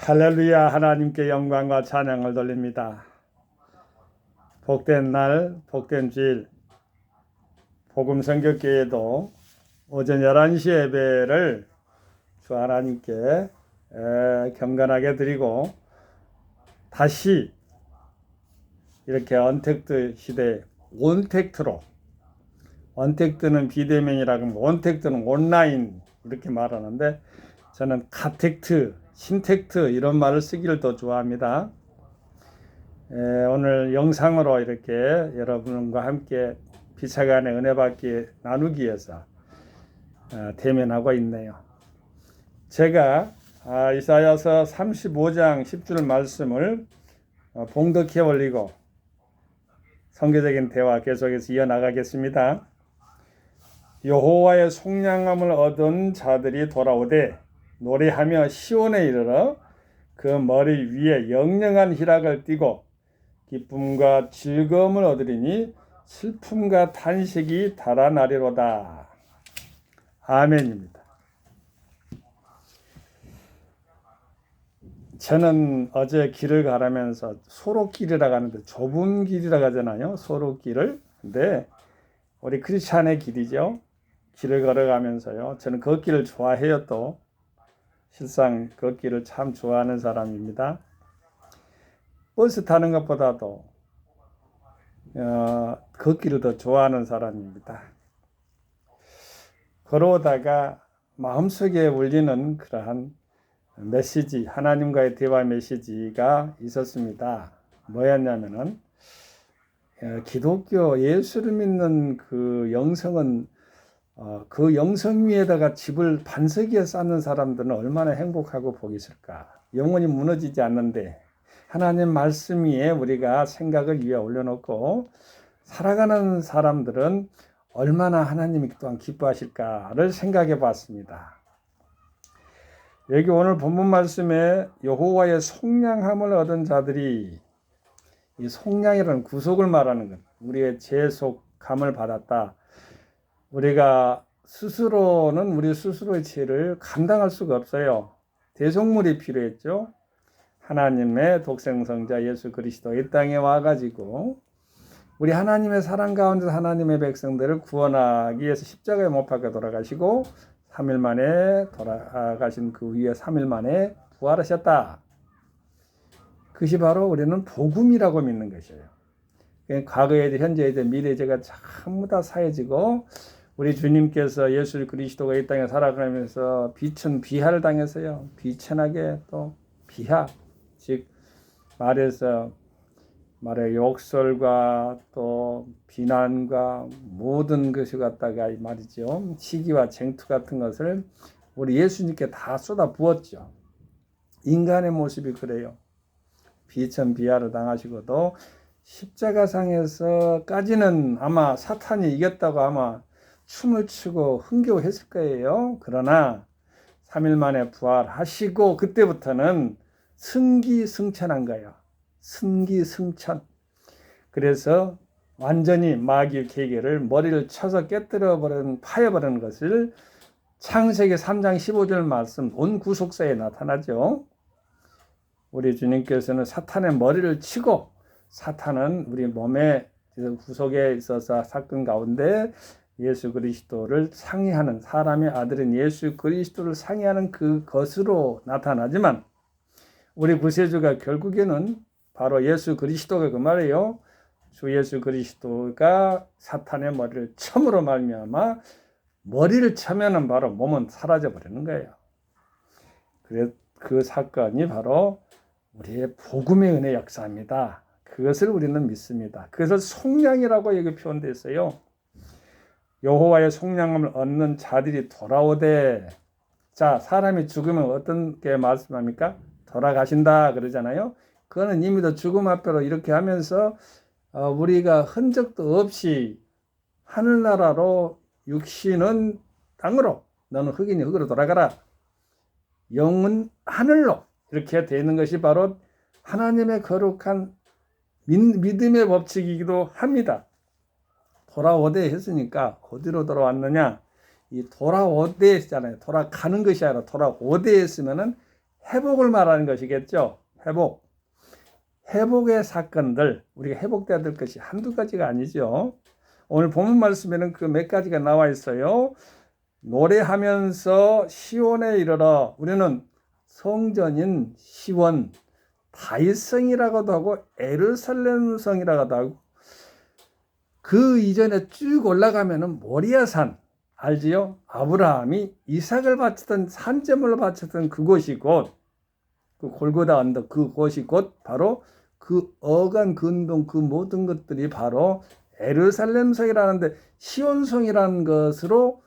할렐루야. 하나님께 영광과 찬양을 돌립니다. 복된 날, 복된 주일, 복음 선교교회도 오전 11시 예배를 주 하나님께 경건하게 드리고 다시 이렇게 언택트 시대 온택트로, 언택트는 비대면이라고 하면 온택트는 온라인 이렇게 말하는데 저는 가택트, 신택트 이런 말을 쓰기를 더 좋아합니다. 오늘 영상으로 이렇게 여러분과 함께 비차간의 은혜 받기 나누기 위해서 대면하고 있네요. 제가 이사야서 35장 10절 말씀을 봉독해 올리고 성경적인 대화 계속해서 이어나가겠습니다. 여호와의 속량함을 얻은 자들이 돌아오되 노래하며 시온에 이르러 그 머리 위에 영영한 희락을 띠고 기쁨과 즐거움을 얻으리니 슬픔과 탄식이 달아나리로다. 아멘입니다. 저는 어제 길을 가라면서 소로길이라고 하는데 좁은 길이라고 하잖아요. 소로길을. 근데 우리 크리스찬의 길이죠. 길을 걸어가면서요. 저는 걷기를 좋아해요. 또 실상 걷기를 참 좋아하는 사람입니다. 버스 타는 것보다도 걷기를 더 좋아하는 사람입니다. 걸어오다가 마음속에 울리는 그러한 메시지, 하나님과의 대화 메시지가 있었습니다. 뭐였냐면은 기독교 예수를 믿는 그 영성은 그 영성 위에다가 집을 반석 위에 쌓는 사람들은 얼마나 행복하고 복이 있을까. 영혼이 무너지지 않는데 하나님 말씀 위에 우리가 생각을 위에 올려놓고 살아가는 사람들은 얼마나 하나님이 또한 기뻐하실까를 생각해 봤습니다. 여기 오늘 본문 말씀에 여호와의 속량함을 얻은 자들이, 이 속량이라는 구속을 말하는 것, 우리의 죄속함을 받았다. 우리가 스스로는 우리 스스로의 죄를 감당할 수가 없어요. 대속물이 필요했죠. 하나님의 독생성자 예수 그리스도 이 땅에 와가지고 우리 하나님의 사랑 가운데 하나님의 백성들을 구원하기 위해서 십자가에 못 박혀 돌아가시고 3일 만에 돌아가신 그 위에 3일 만에 부활하셨다. 그것이 바로 우리는 복음이라고 믿는 것이에요. 과거의 현재의 미래의 죄가 전부 다 사해지고 우리 주님께서 예수 그리스도가 이 땅에 살아가면서 비하를 당했어요. 비천하게 또 비하, 즉 말의 욕설과 또 비난과 모든 것을 갖다가 말이죠. 시기와 쟁투 같은 것을 우리 예수님께 다 쏟아 부었죠. 인간의 모습이 그래요. 비천비하를 당하시고도 십자가상에서까지는 아마 사탄이 이겼다고 아마 춤을 추고 흥겨워했을 거예요. 그러나 3일 만에 부활하시고 그때부터는 승기승천한 거예요. 승기승천. 그래서 완전히 마귀의 계계를 머리를 쳐서 깨뜨려버리는, 파여버리는 것을 창세기 3장 15절 말씀 온 구속사에 나타나죠. 우리 주님께서는 사탄의 머리를 치고 사탄은 우리 몸의 구속에 있어서 사건 가운데 예수 그리스도를 상의하는, 사람의 아들인 예수 그리스도를 상의하는 그것으로 나타나지만 우리 구세주가 결국에는 바로 예수 그리스도가 그 말이에요. 주 예수 그리스도가 사탄의 머리를 참으로 말미암아 머리를 차면은 바로 몸은 사라져 버리는 거예요. 그래 그 사건이 바로 우리의 복음의 은혜 역사입니다. 그것을 우리는 믿습니다. 그것을 속량이라고 여기 표현되어 있어요. 여호와의 속량함을 얻는 자들이 돌아오되, 자, 사람이 죽으면 어떤 게 말씀합니까? 돌아가신다 그러잖아요. 그거는 이미 더 죽음 앞으로 이렇게 하면서 우리가 흔적도 없이 하늘나라로, 육신은 땅으로, 너는 흙이니 흙으로 돌아가라, 영은 하늘로, 이렇게 되는 것이 바로 하나님의 거룩한 믿음의 법칙이기도 합니다. 돌아오되 했으니까 어디로 돌아왔느냐? 이 돌아오되 했잖아요. 돌아가는 것이 아니라 돌아오되 했으면은 회복을 말하는 것이겠죠. 회복의 사건들, 우리가 회복돼야 될 것이 한두 가지가 아니죠. 오늘 본문 말씀에는 그 몇 가지가 나와 있어요. 노래하면서 시온에 이르러, 우리는 성전인 시온, 다윗성이라고도 하고 예루살렘성이라고도 하고, 그 이전에 쭉 올라가면은 모리아산 알지요? 아브라함이 이삭을 바쳤던 산제물로 바쳤던 그곳이 곧, 그 골고다 언덕 그곳이 곧 바로 그 어간 근동 그 모든 것들이 바로 예루살렘성이라는데, 시온성이라는 것으로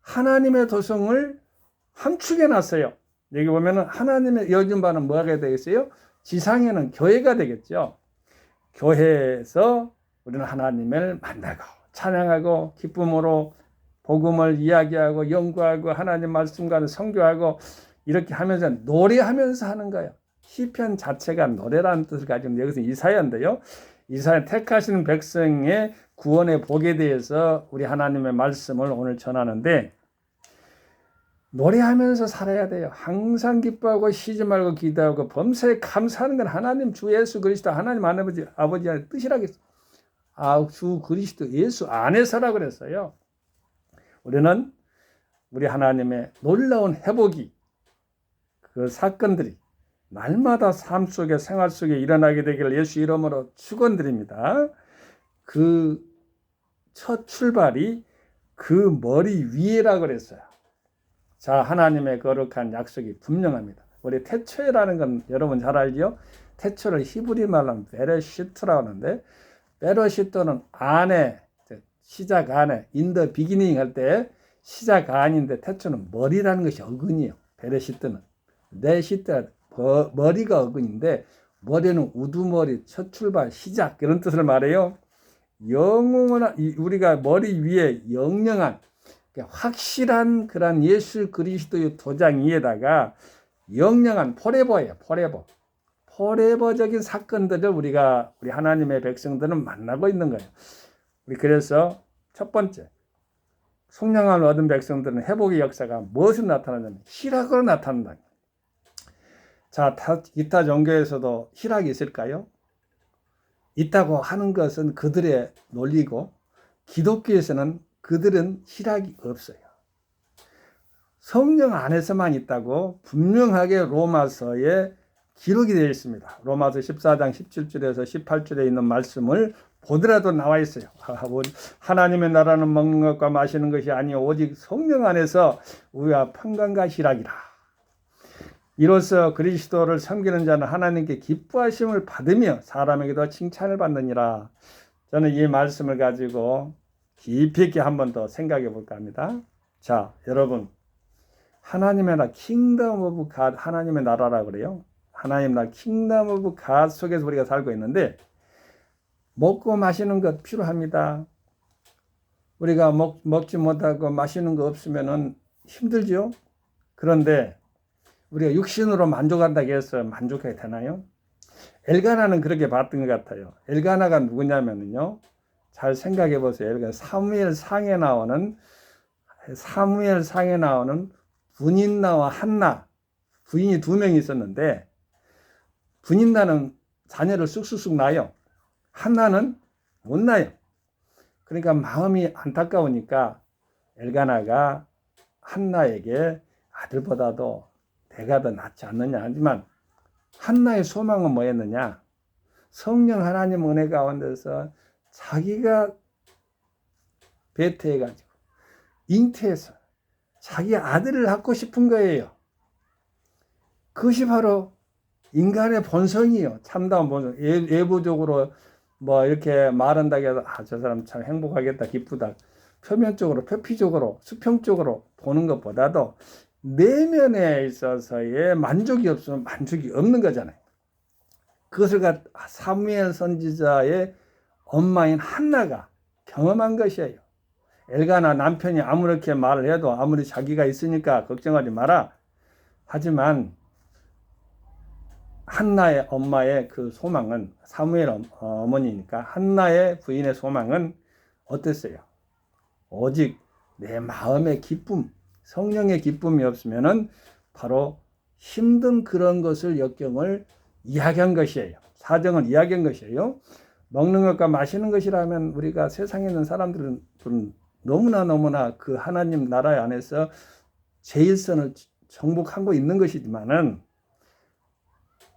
하나님의 도성을 함축해 놨어요. 여기 보면은 하나님의 여긴 바는 뭐가 되겠어요? 지상에는 교회가 되겠죠. 교회에서 우리는 하나님을 만나고 찬양하고 기쁨으로 복음을 이야기하고 연구하고 하나님 말씀과 성교하고 이렇게 하면서 노래하면서 하는 거예요. 시편 자체가 노래라는 뜻을 가지고 여기서 이사야인데요. 이사야 택하시는 백성의 구원의 복에 대해서 우리 하나님의 말씀을 오늘 전하는데, 노래하면서 살아야 돼요. 항상 기뻐하고 쉬지 말고 기도하고 범사에 감사하는 건 하나님 주 예수 그리스도 하나님 아버지의 뜻이라겠어요. 주 그리스도 예수 안에서라 그랬어요. 우리는 우리 하나님의 놀라운 회복이, 그 사건들이 날마다 삶 속에 생활 속에 일어나게 되기를 예수 이름으로 축원드립니다. 그 첫 출발이 그 머리 위에라 그랬어요. 자, 하나님의 거룩한 약속이 분명합니다. 우리 태초라는 건 여러분 잘 알죠? 태초를 히브리 말로 하면 베레시트라고 하는데, 베레시트는 안에, 시작 안에, in the beginning 할 때 시작 안인데, 태초는 머리라는 것이 어근이에요. 베레시트는 네시트 머리가 어근인데, 머리는 우두머리, 첫 출발, 시작 그런 뜻을 말해요. 영원한, 우리가 머리 위에 영영한 확실한 그런 예수 그리스도의 도장 위에다가 영영한 포레버예요. 포레버적인 사건들을 우리 하나님의 백성들은 만나고 있는 거예요. 그래서 첫 번째, 성령을 얻은 백성들은 회복의 역사가 무엇으로 나타나냐면 희락으로 나타난다. 자, 기타 종교에서도 희락이 있을까요? 있다고 하는 것은 그들의 논리고, 기독교에서는 그들은 희락이 없어요. 성령 안에서만 있다고 분명하게 로마서에 기록이 되어 있습니다. 로마서 14장 17절에서 18절에 있는 말씀을 보더라도 나와 있어요. 하나님의 나라는 먹는 것과 마시는 것이 아니요 오직 성령 안에서 우리와 평강과 희락이라. 이로써 그리스도를 섬기는 자는 하나님께 기뻐하심을 받으며 사람에게도 칭찬을 받느니라. 저는 이 말씀을 가지고 깊이 있게 한 번 더 생각해 볼까 합니다. 자, 여러분, 하나님의 나라, 킹덤 오브 갓, 하나님의 나라라고 그래요. 하나님 나라, 킹덤 오브 갓 속에서 우리가 살고 있는데, 먹고 마시는 것 필요합니다. 우리가 먹지 못하고 마시는 거 없으면 힘들죠. 그런데 우리가 육신으로 만족한다고 해서 만족해야 되나요? 엘가나는 그렇게 봤던 것 같아요. 엘가나가 누구냐면요, 잘 생각해 보세요. 사무엘 상에 나오는 분인나와 한나, 부인이 2명이 있었는데, 분인나는 자녀를 쑥쑥 낳아요. 한나는 못 낳아요. 그러니까 마음이 안타까우니까 엘가나가 한나에게 아들보다도 내가 더 낫지 않느냐 하지만, 한나의 소망은 뭐였느냐? 성령 하나님 은혜 가운데서 자기가 베트해가지고 잉태해서 자기 아들을 갖고 싶은 거예요. 그것이 바로 인간의 본성이에요. 참다운 본성. 외부적으로 뭐 이렇게 말한다고 해서 저 사람 참 행복하겠다, 기쁘다, 표면적으로, 표피적으로, 수평적으로 보는 것보다도 내면에 있어서의 만족이 없으면 만족이 없는 거잖아요. 그것을 사무엘 선지자의 엄마인 한나가 경험한 것이에요. 엘가나 남편이 아무렇게 말을 해도 아무리 자기가 있으니까 걱정하지 마라 하지만, 한나의 엄마의 그 소망은, 사무엘 어머니니까 한나의 부인의 소망은 어땠어요? 오직 내 마음의 기쁨, 성령의 기쁨이 없으면은 바로 힘든 그런 것을 역경을 이야기한 것이에요. 사정을 이야기한 것이에요. 먹는 것과 마시는 것이라면 우리가 세상에 있는 사람들은 너무나 그 하나님 나라 안에서 제일선을 정복하고 있는 것이지만은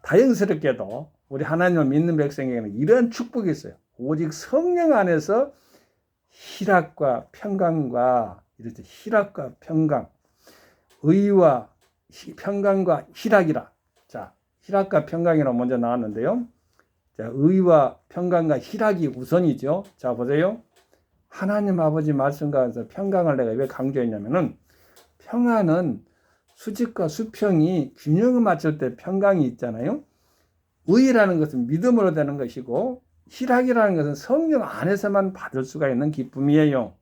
다행스럽게도 우리 하나님을 믿는 백성에게는 이런 축복이 있어요. 오직 성령 안에서 희락과 평강과 이렇게 희락과 평강, 의와 평강과 희락이라. 자, 희락과 평강이라 먼저 나왔는데요. 자, 의와 평강과 희락이 우선이죠. 자, 보세요. 하나님 아버지 말씀과서 평강을 내가 왜 강조했냐면은 평안은 수직과 수평이 균형을 맞출 때 평강이 있잖아요. 의라는 것은 믿음으로 되는 것이고 희락이라는 것은 성령 안에서만 받을 수가 있는 기쁨이에요.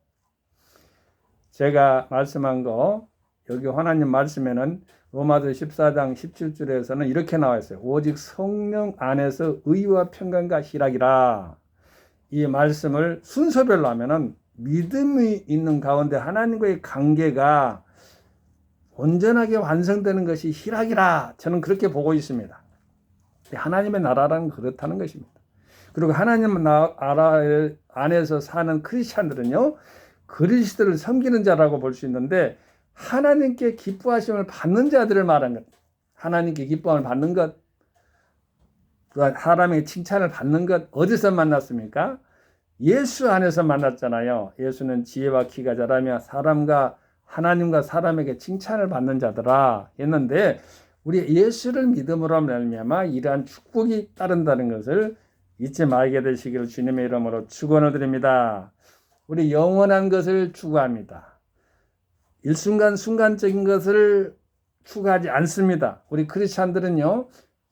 제가 말씀한 거 여기 하나님 말씀에는 로마서 14장 17절에서는 이렇게 나와 있어요. 오직 성령 안에서 의와 평강과 희락이라. 이 말씀을 순서별로 하면은 믿음이 있는 가운데 하나님과의 관계가 온전하게 완성되는 것이 희락이라. 저는 그렇게 보고 있습니다. 하나님의 나라라는 그렇다는 것입니다. 그리고 하나님 나라 안에서 사는 크리스찬들은요, 그리스도를 섬기는 자라고 볼 수 있는데 하나님께 기뻐하심을 받는 자들을 말하는 것. 하나님께 기뻐함을 받는 것, 사람에게 칭찬을 받는 것 어디서 만났습니까? 예수 안에서 만났잖아요. 예수는 지혜와 키가 자라며 하나님과 사람에게 칭찬을 받는 자더라 했는데 우리 예수를 믿음으로 말미암아 이러한 축복이 따른다는 것을 잊지 말게 되시기를 주님의 이름으로 축원을 드립니다. 우리 영원한 것을 추구합니다. 일순간 순간적인 것을 추구하지 않습니다. 우리 크리스찬들은요,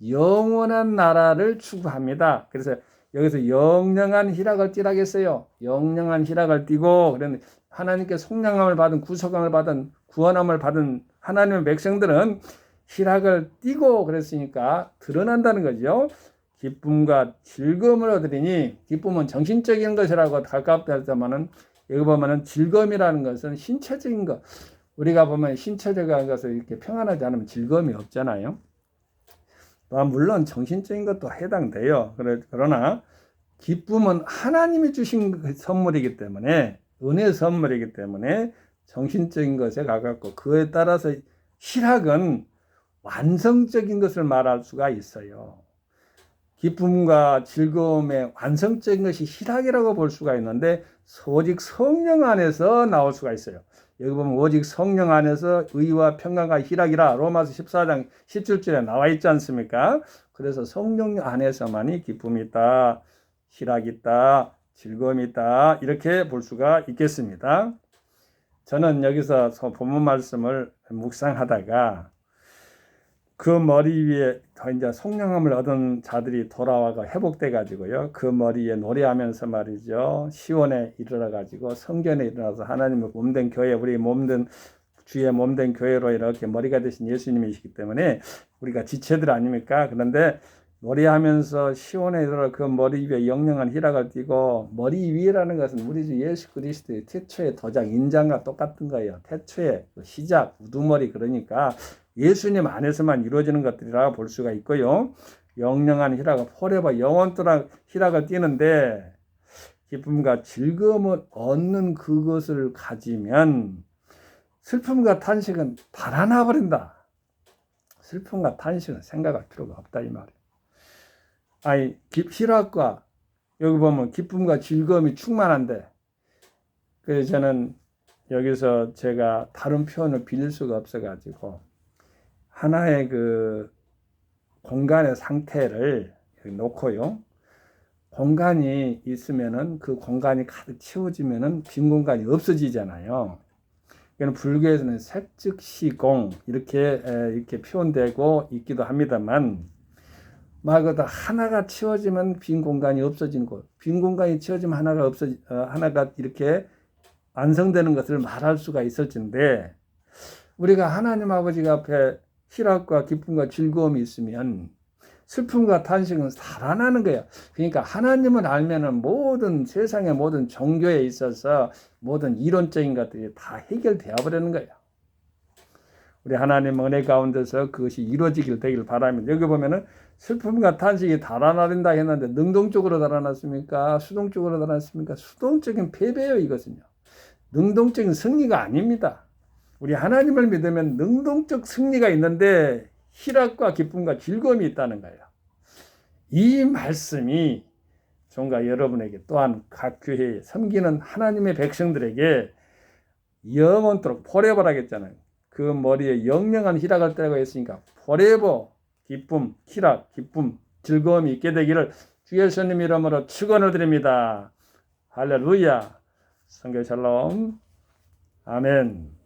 영원한 나라를 추구합니다. 그래서 여기서 영영한 희락을 띠라겠어요. 영영한 희락을 띠고, 그런데 하나님께 속량함을 받은, 구속함을 받은, 구원함을 받은 하나님의 백성들은 희락을 띠고 그랬으니까 드러난다는 거죠. 기쁨과 즐거움을 얻으리니, 기쁨은 정신적인 것이라고 가깝다 했지만은 여기 보면은 즐거움이라는 것은 신체적인 것. 우리가 보면 신체적인 것을 이렇게 평안하지 않으면 즐거움이 없잖아요. 물론 정신적인 것도 해당돼요. 그러나 기쁨은 하나님이 주신 선물이기 때문에, 은혜의 선물이기 때문에 정신적인 것에 가깝고, 그에 따라서 희락은 완성적인 것을 말할 수가 있어요. 기쁨과 즐거움의 완성적인 것이 희락이라고 볼 수가 있는데 오직 성령 안에서 나올 수가 있어요. 여기 보면 오직 성령 안에서 의와 평강과 희락이라 로마서 14장 17절에 나와 있지 않습니까? 그래서 성령 안에서만이 기쁨이 있다, 희락이 있다, 즐거움이 있다, 이렇게 볼 수가 있겠습니다. 저는 여기서 본문 말씀을 묵상하다가 그 머리 위에 이제 성령함을 얻은 자들이 돌아와가 회복돼 가지고요, 그 머리에 노래하면서 말이죠, 시온에 이르러 가지고 성전에 일어나서 하나님의 몸된 교회, 우리 몸된 주의 몸된 교회로 이렇게 머리가 되신 예수님이시기 때문에 우리가 지체들 아닙니까? 그런데 노래하면서 시온에 이르러 그 머리 위에 영영한 희락을 띠고, 머리 위라는 것은 우리 주 예수 그리스도의 태초의 도장, 인장과 똑같은 거예요. 태초의 시작, 우두머리. 그러니까 예수님 안에서만 이루어지는 것들이라고 볼 수가 있고요. 영영한 희락을, 포레버 영원토록 희락을 띠는데, 기쁨과 즐거움을 얻는 그것을 가지면 슬픔과 탄식은 달아나 버린다. 슬픔과 탄식은 생각할 필요가 없다, 이 말이에요. 희락과, 여기 보면 기쁨과 즐거움이 충만한데, 그래서 저는 여기서 제가 다른 표현을 빌릴 수가 없어가지고 하나의 그 공간의 상태를 여기 놓고요, 공간이 있으면은 그 공간이 가득 채워지면은 빈 공간이 없어지잖아요. 이건 불교에서는 색즉시공 이렇게 표현되고 있기도 합니다만, 말 그대로 하나가 채워지면 빈 공간이 없어지는 것, 빈 공간이 채워지면 하나가 이렇게 완성되는 것을 말할 수가 있을진데, 우리가 하나님 아버지 앞에 희락과 기쁨과 즐거움이 있으면 슬픔과 탄식은 살아나는 거예요. 그러니까 하나님을 알면은 모든 세상의 모든 종교에 있어서 모든 이론적인 것들이 다 해결되어 버리는 거예요. 우리 하나님 은혜 가운데서 그것이 이루어지길 되길 바랍니다. 여기 보면은 슬픔과 탄식이 달아나린다 했는데 능동적으로 달아났습니까? 수동적으로 달아났습니까? 수동적인 패배예요, 이것은요. 능동적인 승리가 아닙니다. 우리 하나님을 믿으면 능동적 승리가 있는데 희락과 기쁨과 즐거움이 있다는 거예요. 이 말씀이 종과 여러분에게 또한 각 교회에 섬기는 하나님의 백성들에게 영원토록 forever 하겠잖아요. 그 머리에 영영한 희락을 떼고 했으니까 forever 기쁨, 희락, 기쁨, 즐거움이 있게 되기를 주 예수님 이름으로 축원을 드립니다. 할렐루야. 성교 샬롬. 아멘.